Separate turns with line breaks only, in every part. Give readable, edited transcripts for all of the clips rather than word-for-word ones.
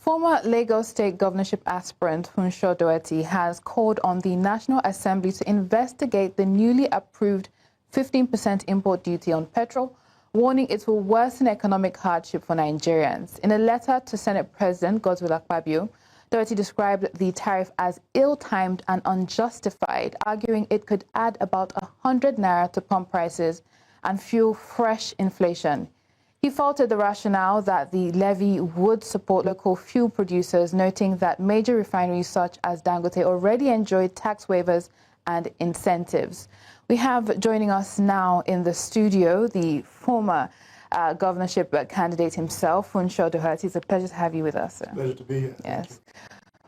Former Lagos State governorship aspirant Funso Doherty has called on the National Assembly to investigate the newly approved 15% import duty on petrol, warning it will worsen economic hardship for Nigerians. In a letter to Senate President Godswill Akpabio, Doherty described the tariff as ill-timed and unjustified, arguing it could add about 100 naira to pump prices and fuel fresh inflation. He faulted the rationale that the levy would support local fuel producers, noting that major refineries such as Dangote already enjoyed tax waivers and incentives. We have joining us now in the studio the former governorship candidate himself, Funso Doherty. It's a pleasure to have you with us, sir.
Pleasure to be here.
Yes.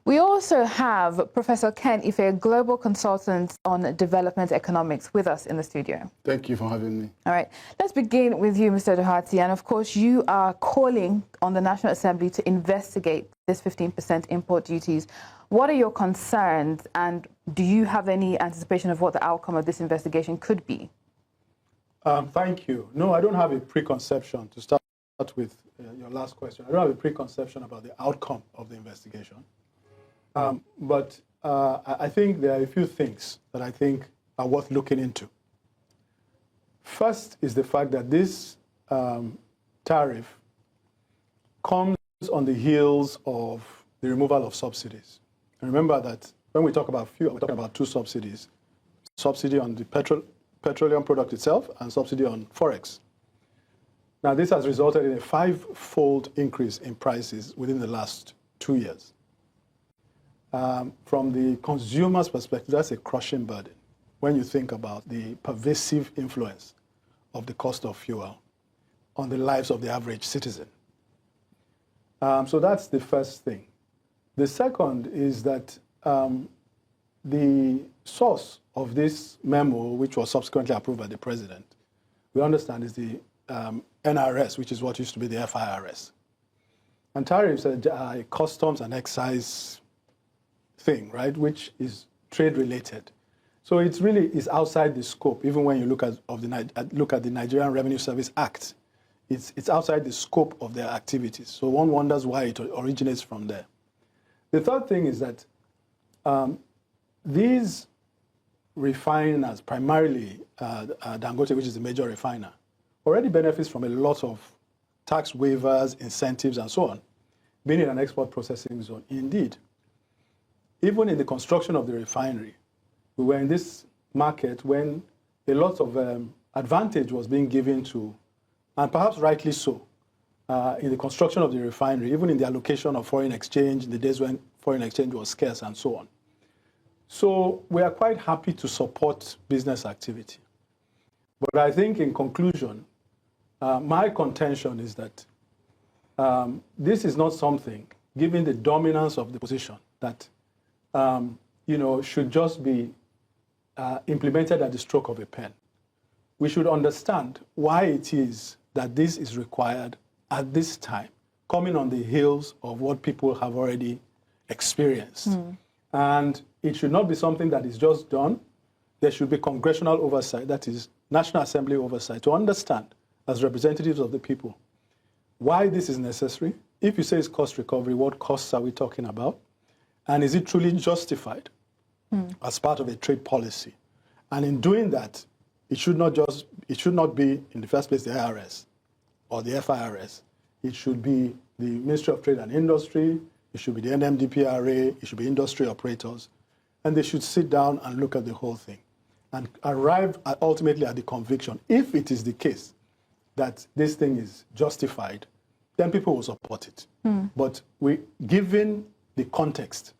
We also have Professor Ken Ife, global consultant on development economics, with us in the studio.
Thank you for having me.
All right. Let's begin with you, Mr. Doherty. And of course, you are calling on the National Assembly to investigate this 15% import duties. What are your concerns, and do you have any anticipation of what the outcome of this investigation could be?
Thank you. No, I don't have a preconception. To start with your last question, I don't have a preconception about the outcome of the investigation. But I think there are a few things that I think are worth looking into. First is the fact that this tariff comes on the heels of the removal of subsidies. And remember that when we talk about fuel, we're talking about two subsidies: subsidy on the petroleum product itself and subsidy on forex. Now, this has resulted in a 5-fold increase in prices within the last 2 years. From the consumer's perspective, that's a crushing burden when you think about the pervasive influence of the cost of fuel on the lives of the average citizen. So that's the first thing. The second is that the source of this memo, which was subsequently approved by the president, we understand is the NRS, which is what used to be the FIRS. And tariffs are a customs and excise thing, right, which is trade-related. So it really is outside the scope, even when you look at the Nigerian Revenue Service Act. It's outside the scope of their activities. So one wonders why it originates from there. The third thing is that these refiners, primarily Dangote, which is the major refiner, already benefits from a lot of tax waivers, incentives, and so on, being in an export processing zone. Indeed, even in the construction of the refinery, we were in this market when a lot of advantage was being given to, and perhaps rightly so, in the construction of the refinery, even in the allocation of foreign exchange, in the days when foreign exchange was scarce and so on. So we are quite happy to support business activity. But I think in conclusion, my contention is that this is not something, given the dominance of the position, that should just be implemented at the stroke of a pen. We should understand why it is that this is required at this time, coming on the heels of what people have already experienced. And it should not be something that is just done. There should be congressional oversight, that is National Assembly oversight, to understand, as representatives of the people, why this is necessary. If you say it's cost recovery, what costs are we talking about? And is it truly justified as part of a trade policy? And in doing that, it should not be, in the first place, the IRS or the FIRS. It should be the Ministry of Trade and Industry, it should be the NMDPRA, it should be industry operators, and they should sit down and look at the whole thing and arrive ultimately at the conviction, if it is the case that this thing is justified, then people will support it. But given the context,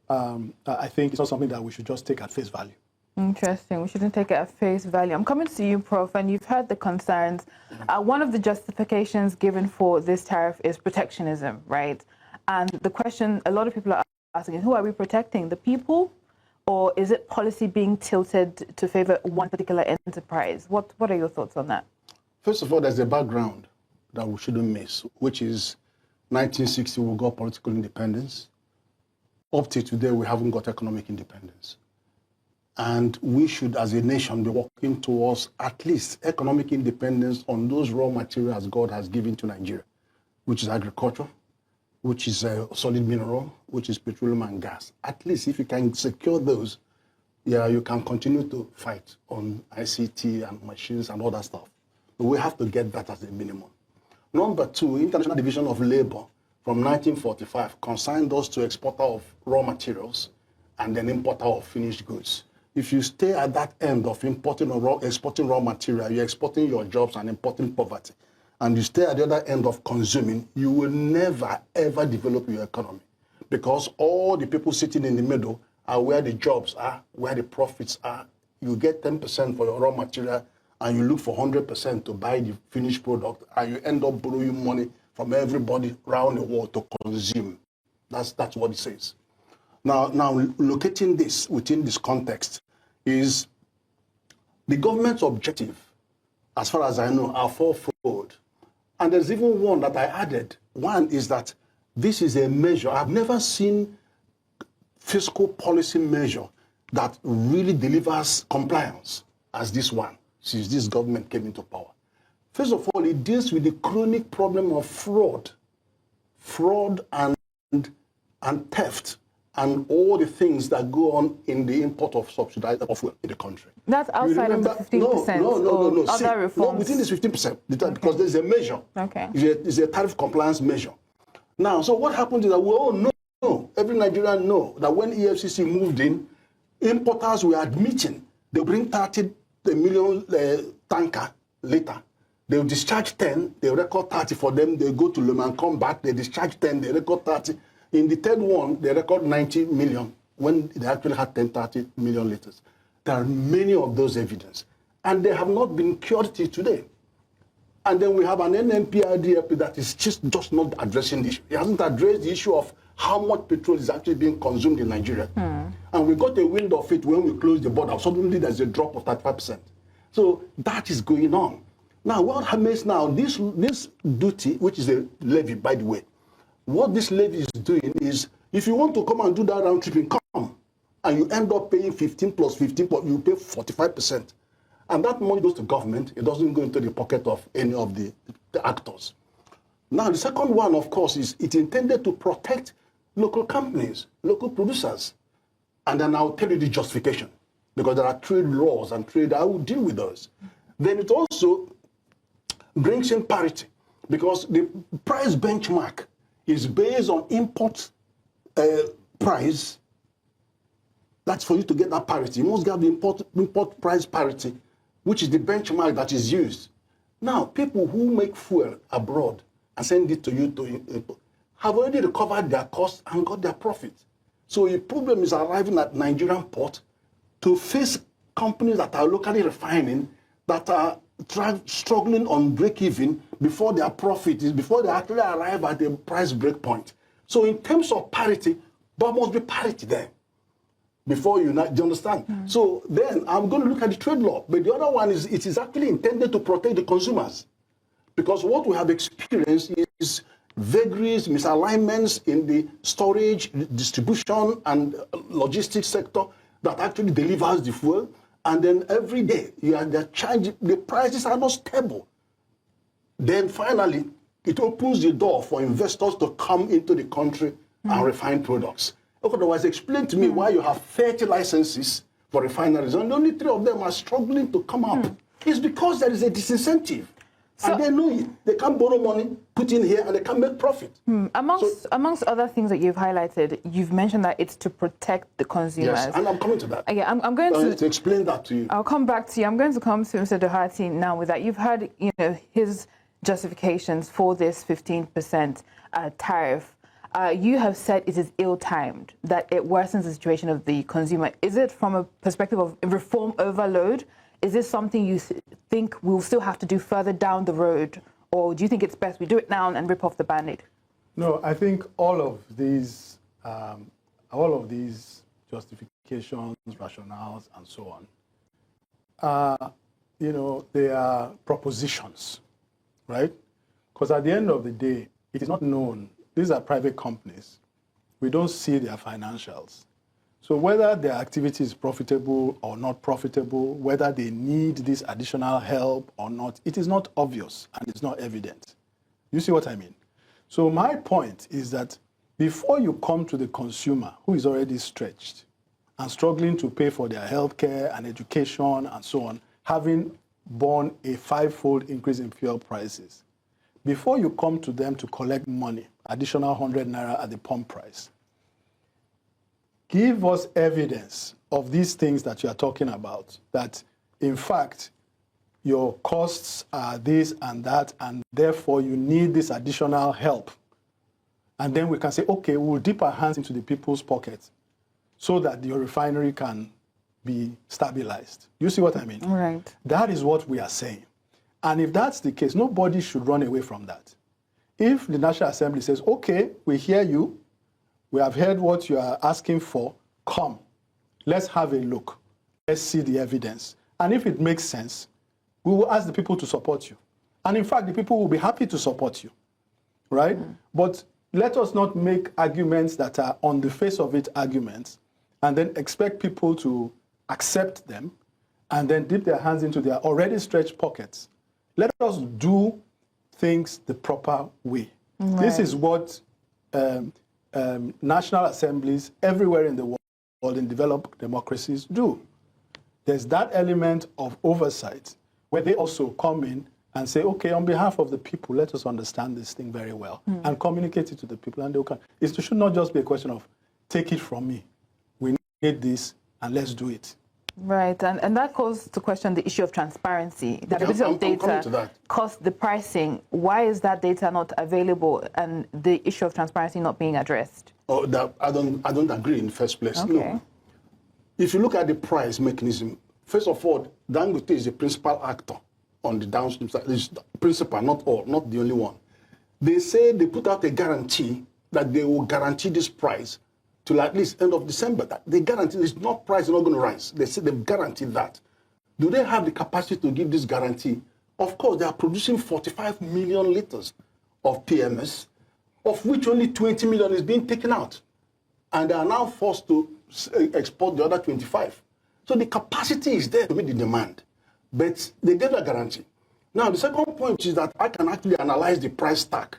I think it's not something that we should just take at face value.
Interesting. We shouldn't take it at face value. I'm coming to you, Prof, and you've heard the concerns. One of the justifications given for this tariff is protectionism, right? And the question a lot of people are asking is, who are we protecting? The people? Or is it policy being tilted to favor one particular enterprise? What are your thoughts on that?
First of all, there's a background that we shouldn't miss, which is 1960, we got political independence. Up to today, we haven't got economic independence. And we should, as a nation, be working towards at least economic independence on those raw materials God has given to Nigeria, which is agriculture, which is a solid mineral, which is petroleum and gas. At least if you can secure those, yeah, you can continue to fight on ICT and machines and all that stuff. But we have to get that as a minimum. Number two, International Division of Labor from 1945 consigned us to exporter of raw materials and then importer of finished goods. If you stay at that end of importing or exporting raw material, you're exporting your jobs and importing poverty. And you stay at the other end of consuming, you will never, ever develop your economy. Because all the people sitting in the middle are where the jobs are, where the profits are. You get 10% for your raw material, and you look for 100% to buy the finished product, and you end up borrowing money from everybody around the world to consume. That's what it says. Now, locating this within this context is the government's objective, as far as I know, are fourfold. And there's even one that I added. One is that this is a measure. I've never seen fiscal policy measure that really delivers compliance as this one, since this government came into power. First of all, it deals with the chronic problem of fraud and theft, and all the things that go on in the import of subsidized fuel in the country.
That's outside of the 15%?
No.
Other reforms?
No, within this 15%, because there's a measure.
Okay.
It's a tariff compliance measure. Now, so what happens is that we all know, every Nigerian know, that when EFCC moved in, importers were admitting they bring 30 million tanker later. They'll discharge 10, they record 30 for them, they go to Lehman, come back, they discharge 10, they record 30. In the third one, they record 90 million when they actually had 30 million liters. There are many of those evidence, and they have not been cured till today. And then we have an NNPIDFP that is just not addressing the issue. It hasn't addressed the issue of how much petrol is actually being consumed in Nigeria. And we got a wind of it when we closed the border. Suddenly there's a drop of 35%. So that is going on. Now, what happens now, this duty, which is a levy, by the way, what this levy is doing is, if you want to come and do that round trip, come, and you end up paying 15 plus 15, you pay 45%. And that money goes to government. It doesn't go into the pocket of any of the actors. Now, the second one, of course, is it's intended to protect local companies, local producers. And then I'll tell you the justification, because there are trade laws and trade, I will deal with those. Then it also brings in parity, because the price benchmark is based on import price. That's for you to get that parity. You must get the import price parity, which is the benchmark that is used. Now, people who make fuel abroad and send it to you to import have already recovered their costs and got their profit. So a problem is arriving at Nigerian port to face companies that are locally refining, that are struggling on break-even before their profit is, before they actually arrive at the price break point. So in terms of parity, there must be parity there before you, do you understand? So then I'm going to look at the trade law. But the other one is, it is actually intended to protect the consumers. Because what we have experienced is vagaries, misalignments in the storage, distribution, and logistics sector that actually delivers the fuel. And then every day, the prices are not stable. Then finally, it opens the door for investors to come into the country and refine products. Otherwise, explain to me why you have 30 licenses for refineries and only 3 of them are struggling to come up. It's because there is a disincentive. So, and they know it. They can't borrow money, put in here, and they can't make profit.
Amongst other things that you've highlighted, you've mentioned that it's to protect the consumers.
Yes, and I'm coming to that.
Yeah, I'm going
to explain that to you.
I'll come back to you. I'm going to come to Mr. Doherty now with that. You've heard, his justifications for this 15% tariff. You have said it is ill-timed, that it worsens the situation of the consumer. Is it from a perspective of reform overload? Is this something you think we'll still have to do further down the road? Or do you think it's best we do it now and rip off the Band-Aid?
No, I think all of these justifications, rationales, and so on, they are propositions, right? Because at the end of the day, it is not known. These are private companies. We don't see their financials. So whether their activity is profitable or not profitable, whether they need this additional help or not, it is not obvious and it's not evident. You see what I mean? So my point is that before you come to the consumer who is already stretched and struggling to pay for their healthcare and education and so on, having borne a 5-fold increase in fuel prices, before you come to them to collect money, additional 100 naira at the pump price, give us evidence of these things that you are talking about, that in fact your costs are this and that, and therefore you need this additional help. And then we can say, okay, we'll dip our hands into the people's pockets so that your refinery can be stabilized. You see what I mean?
Right.
That is what we are saying. And if that's the case, nobody should run away from that. If the National Assembly says, okay, we hear you, we have heard what you are asking for, come, let's have a look. Let's see the evidence. And if it makes sense, we will ask the people to support you. And in fact, the people will be happy to support you, right? But let us not make arguments that are on the face of it arguments and then expect people to accept them and then dip their hands into their already stretched pockets. Let us do things the proper way. Right. This is what national assemblies everywhere in the world in developed democracies do. There's that element of oversight where they also come in and say, okay, on behalf of the people, let us understand this thing very well and communicate it to the people. And it should not just be a question of take it from me. We need this and let's do it.
Right, and that calls to question the issue of transparency. The ability of data cost the pricing. Why is that data not available and the issue of transparency not being addressed?
Oh, I don't agree in the first place.
Okay.
No. If you look at the price mechanism, first of all, Dangote is the principal actor on the downstream side. It's the principal, not the only one. They say they put out a guarantee that they will guarantee this price till at least end of December. That they guarantee this price is not going to rise. They say they've guaranteed that. Do they have the capacity to give this guarantee? Of course, they are producing 45 million liters of PMS, of which only 20 million is being taken out. And they are now forced to export the other 25. So the capacity is there to meet the demand. But they gave a guarantee. Now, the second point is that I can actually analyze the price tag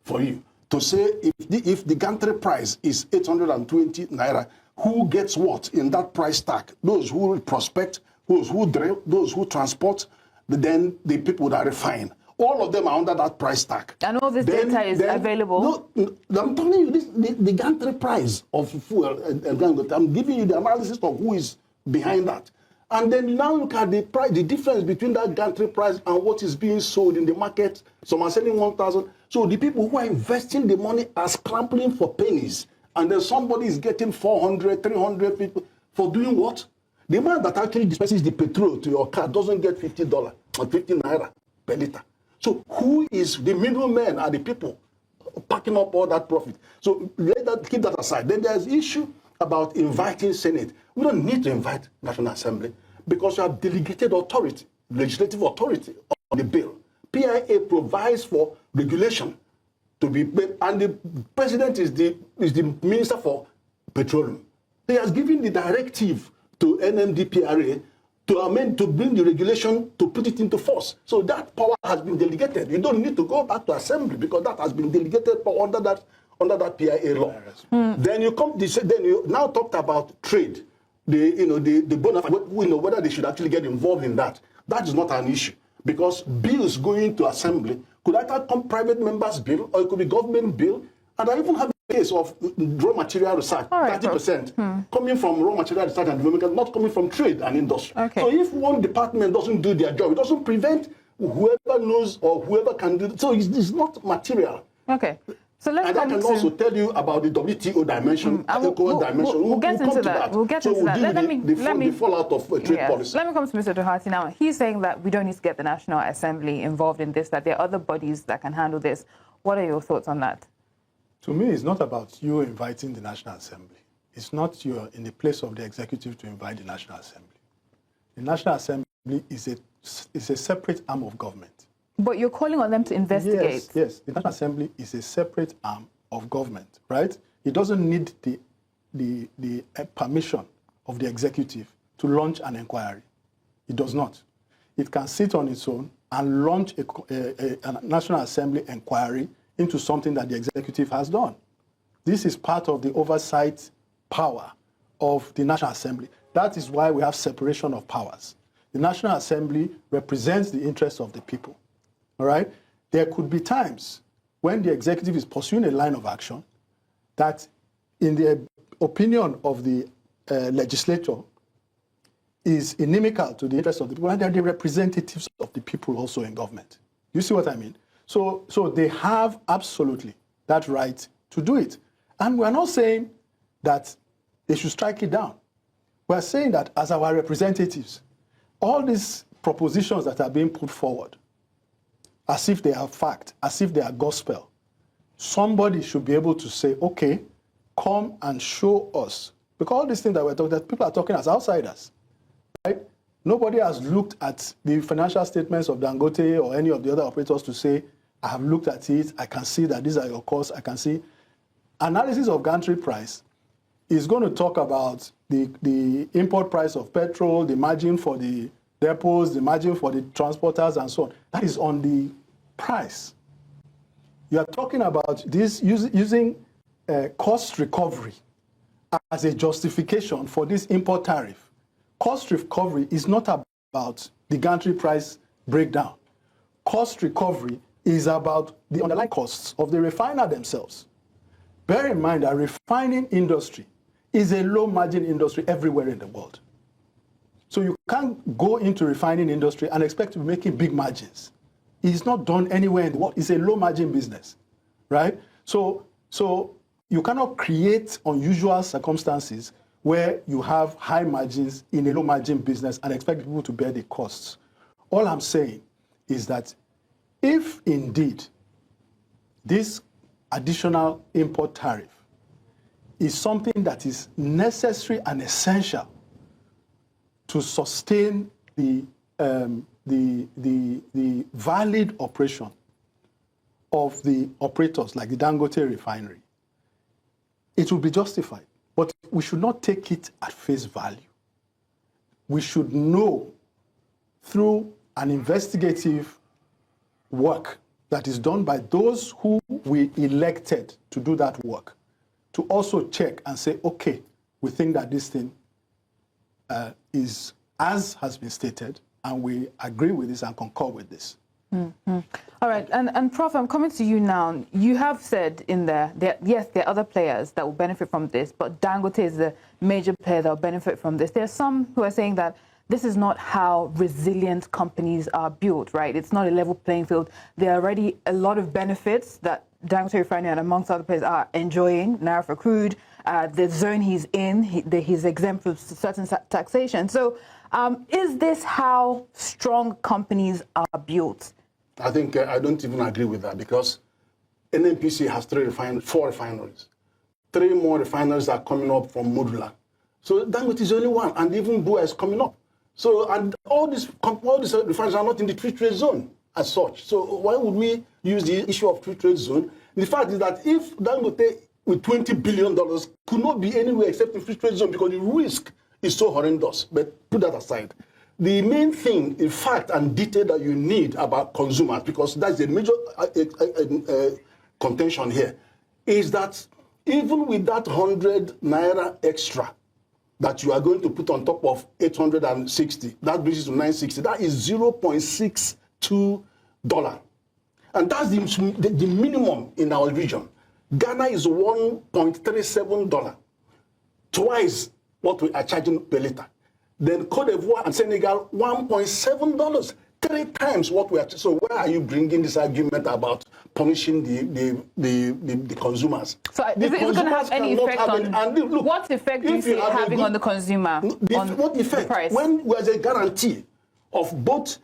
for you to say if the gantry price is 820 naira, who gets what in that price tag? Those who prospect, those who drill, those who transport, then the people that refine. All of them are under that price tag.
And all this data is available?
No, I'm telling you, the gantry price of fuel, I'm giving you the analysis of who is behind that. And then you now look at the price, the difference between that gantry price and what is being sold in the market. Some are selling 1,000. So the people who are investing the money are scrambling for pennies. And then somebody is getting 400, 300 people for doing what? The man that actually dispenses the petrol to your car doesn't get $50 or 50 naira per liter. So who is the middlemen are the people packing up all that profit? So keep that aside. Then there's issue about inviting Senate. We don't need to invite National Assembly because you have delegated authority, legislative authority on the bill. PIA provides for regulation to be made, and the president is the minister for petroleum. He has given the directive to NMDPRA to bring the regulation to put it into force. So that power has been delegated. You don't need to go back to assembly because that has been delegated under that PIA law. Then you now talked about trade, the bona fide, whether they should actually get involved in that. That is not an issue because bills going to assembly could either come private members' bill or it could be government bill. And I even have a case of raw material research, 30% coming from raw material research and development, not coming from trade and industry.
Okay.
So if one department doesn't do their job, it doesn't prevent whoever knows or whoever can do it. So it's not material.
Okay. So let's
and I can also tell you about the WTO dimension, ECOWAS dimension.
We'll get into that. We'll get into that.
The fallout of trade policy.
Let me come to Mr. Doherty now. He's saying that we don't need to get the National Assembly involved in this, that there are other bodies that can handle this. What are your thoughts on that?
To me, it's not about you inviting the National Assembly. It's not you're in the place of the executive to invite the National Assembly. The National Assembly is a separate arm of government.
But you're calling on them to investigate.
Yes. The National Assembly is a separate arm of government, right? It doesn't need the permission of the executive to launch an inquiry. It does not. It can sit on its own and launch a National Assembly inquiry into something that the executive has done. This is part of the oversight power of the National Assembly. That is why we have separation of powers. The National Assembly represents the interests of the people. All right? There could be times when the executive is pursuing a line of action that, in the opinion of the legislature, is inimical to the interests of the people, and they're the representatives of the people also in government. You see what I mean? So they have absolutely that right to do it. And we're not saying that they should strike it down. We're saying that as our representatives, all these propositions that are being put forward, as if they are fact, as if they are gospel, somebody should be able to say, okay, come and show us. Because all these things that we're talking, that people are talking as outsiders, right? Nobody has looked at the financial statements of Dangote or any of the other operators to say, I have looked at it, I can see that these are your costs, I can see. Analysis of gantry price is going to talk about the import price of petrol, the margin for the depots, the margin for the transporters, and so on. That is on the price. You are talking about this using cost recovery as a justification for this import tariff. Cost recovery is not about the gantry price breakdown. Cost recovery is about the underlying costs of the refiner themselves. Bear in mind that refining industry is a low-margin industry everywhere in the world. So you can't go into refining industry and expect to be making big margins. It's not done anywhere in the world. It's a low-margin business, right? So you cannot create unusual circumstances where you have high margins in a low-margin business and expect people to bear the costs. All I'm saying is that if indeed this additional import tariff is something that is necessary and essential to sustain the valid operation of the operators like the Dangote refinery, it will be justified. But we should not take it at face value. We should know through an investigative work that is done by those who we elected to do that work, to also check and say, okay, we think that this thing is as has been stated, and we agree with this and concur with this.
Mm-hmm. All right, and Prof, I'm coming to you now. You have said in there that, yes, there are other players that will benefit from this, but Dangote is the major player that will benefit from this. There are some who are saying that this is not how resilient companies are built, right? It's not a level playing field. There are already a lot of benefits that Dangote Refinery and amongst other players are enjoying. Naira for crude, the zone he's in, he's exempt from certain taxation. So is this how strong companies are built?
I think I don't even agree with that, because NNPC has 4 refineries. 3 more refineries are coming up from modular. So Dangote is the only one, and even Bua is coming up. So, and all these refineries are not in the free trade zone as such. So why would we use the issue of free trade zone? The fact is that if Dangote with $20 billion could not be anywhere except in free trade zone because the risk is so horrendous. But put that aside. The main thing, in fact, and detail that you need about consumers, because that's a major contention here, is that even with that 100 naira extra that you are going to put on top of 860, that brings it to 960. That is $0.62. And that's the minimum in our region. Ghana is $1.37, twice what we are charging per liter. Then Cote d'Ivoire and Senegal, $1.7, 3 times what we are. So why are you bringing this argument about punishing the consumers?
So is it going to have any effect on, look, what effect do you see it having on the consumer?
What effect?
The price?
When there's a guarantee of both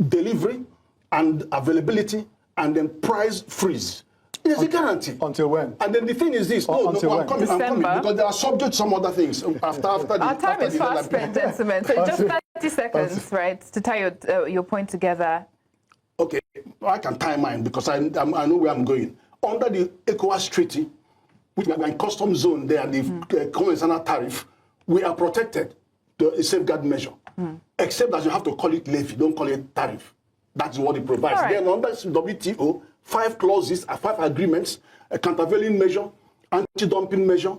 delivery and availability and then price freeze. There's a guarantee.
Until when?
And then the thing is this. I'm coming, because they are subject to some other things.
Our time is fast spent, gentlemen. So just 30 seconds, right, to tie your point together.
Okay, I can tie mine because I know where I'm going. Under the ECOWAS Treaty, which we are in customs zone there, and the conventional tariff, we are protected to a safeguard measure. Except that you have to call it levy, don't call it tariff. That's what it provides. Right. Then under WTO, 5 clauses, 5 agreements, a countervailing measure, anti-dumping measure,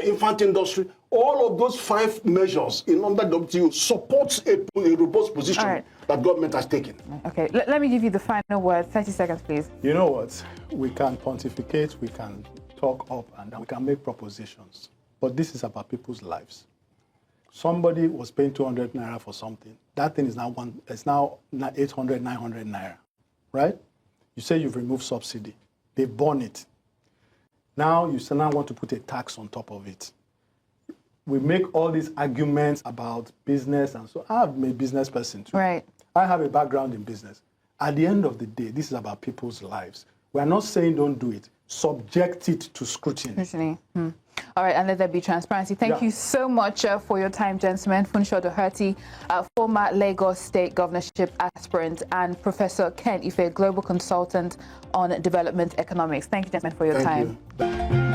infant industry. All of those 5 measures in under WTO supports a robust position that government has taken.
Okay, let me give you the final word. 30 seconds, please.
You know what? We can pontificate, we can talk up and down, we can make propositions. But this is about people's lives. Somebody was paying 200 naira for something. That thing is now 800, 900 naira, right? You say you've removed subsidy. They've borne it. Now you still now want to put a tax on top of it. We make all these arguments about business, and so I'm a business person too.
Right.
I have a background in business. At the end of the day, this is about people's lives. We are not saying don't do it. Subject it to scrutiny.
All right, and let there be transparency. Thank you so much for your time, gentlemen. Funso Doherty, former Lagos State governorship aspirant, and Professor Ken Ife, global consultant on development economics. Thank you, gentlemen, for your time.
Thank you.